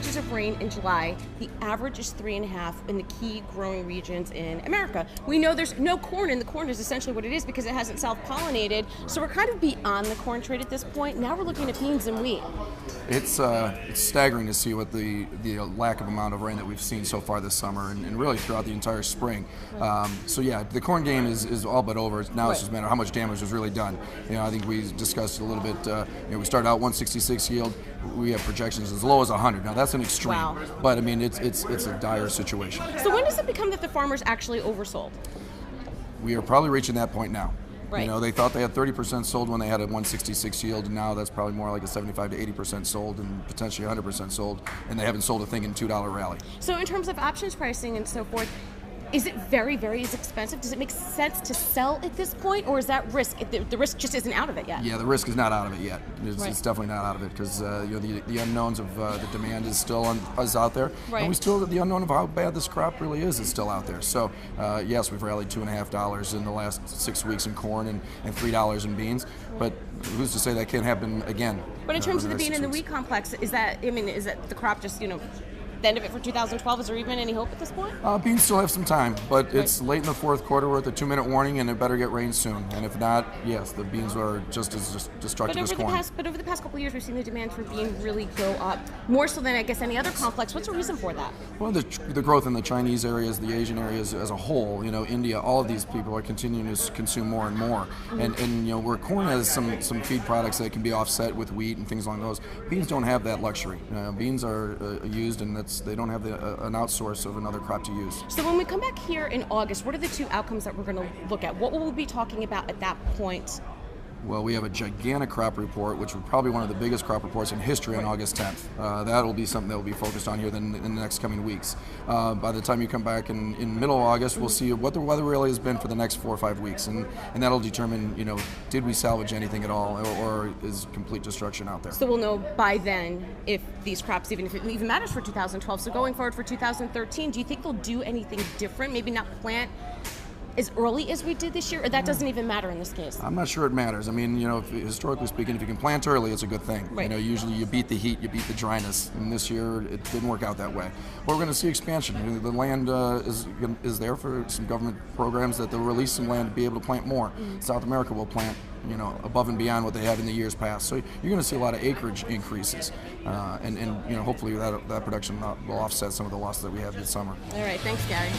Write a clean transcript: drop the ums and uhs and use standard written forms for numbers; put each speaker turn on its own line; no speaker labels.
inches of rain in July. The average is 3.5 in the key growing regions in America. We know there's no corn, and the corn is essentially what it is because it hasn't self-pollinated. So we're kind of beyond the corn trade at this point. Now we're looking at beans and wheat.
It's staggering to see what the lack of amount of rain that we've seen so far this summer, and really throughout the entire spring. So yeah, the corn game is all but over. Now it's just a matter of how much damage was really done. I think we discussed a little bit. We started out 166 yield. We have projections as low as 100. Now that's an extreme, but I mean it's a dire situation.
So when does it become that the farmers actually oversold?
We are probably reaching that point now.
Right.
They thought they had 30% sold when they had a 166 yield, and now that's probably more like a 75 to 80% sold, and potentially 100% sold, and they haven't sold a thing in $2 rally.
So in terms of options pricing and so forth, is it very, very expensive? Does it make sense to sell at this point, or is that risk? The risk just isn't out of it yet.
Yeah, the risk is not out of it yet. It's definitely not out of it because the unknowns of the demand is still out there, and the unknown of how bad this crop really is still out there. So yes, we've rallied $2.50 in the last 6 weeks in corn and $3 in beans, but who's to say that can't happen again?
But in terms of the bean and the wheat complex, is that the crop just the end of it for 2012? Is there even any hope at this point?
Beans still have some time, but it's late in the fourth quarter. We're at the 2-minute warning, and it better get rain soon. And if not, yes, the beans are just as destructive as corn.
But over the past couple of years, we've seen the demand for bean really go up, more so than I guess any other complex. What's the reason for that?
Well, the growth in the Chinese areas, the Asian areas as a whole, India, all of these people are continuing to consume more and more. And where corn has some feed products that can be offset with wheat and things along those, beans don't have that luxury. Beans are used, and they don't have an outsource of another crop to use.
So when we come back here in August, what are the two outcomes that we're going to look at? What will we be talking about at that point?
Well, we have a gigantic crop report, which will probably one of the biggest crop reports in history on August 10th. That will be something that will be focused on here in the next coming weeks. By the time you come back in middle of August, we'll see what the weather really has been for the next 4 or 5 weeks, and that'll determine, did we salvage anything at all, or is complete destruction out there?
So we'll know by then if these crops, if it even matters for 2012. So going forward for 2013, do you think they'll do anything different? Maybe not plant as early as we did this year, or that doesn't even matter in this case?
I'm not sure it matters. I mean, historically speaking, if you can plant early, it's a good thing.
Right.
Usually you beat the heat, you beat the dryness, and this year it didn't work out that way. But we're going to see expansion. The land is there for some government programs that they'll release some land to be able to plant more. South America will plant above and beyond what they have in the years past. So you're going to see a lot of acreage increases, and hopefully that production will offset some of the loss that we have this summer.
All right, thanks, Gary.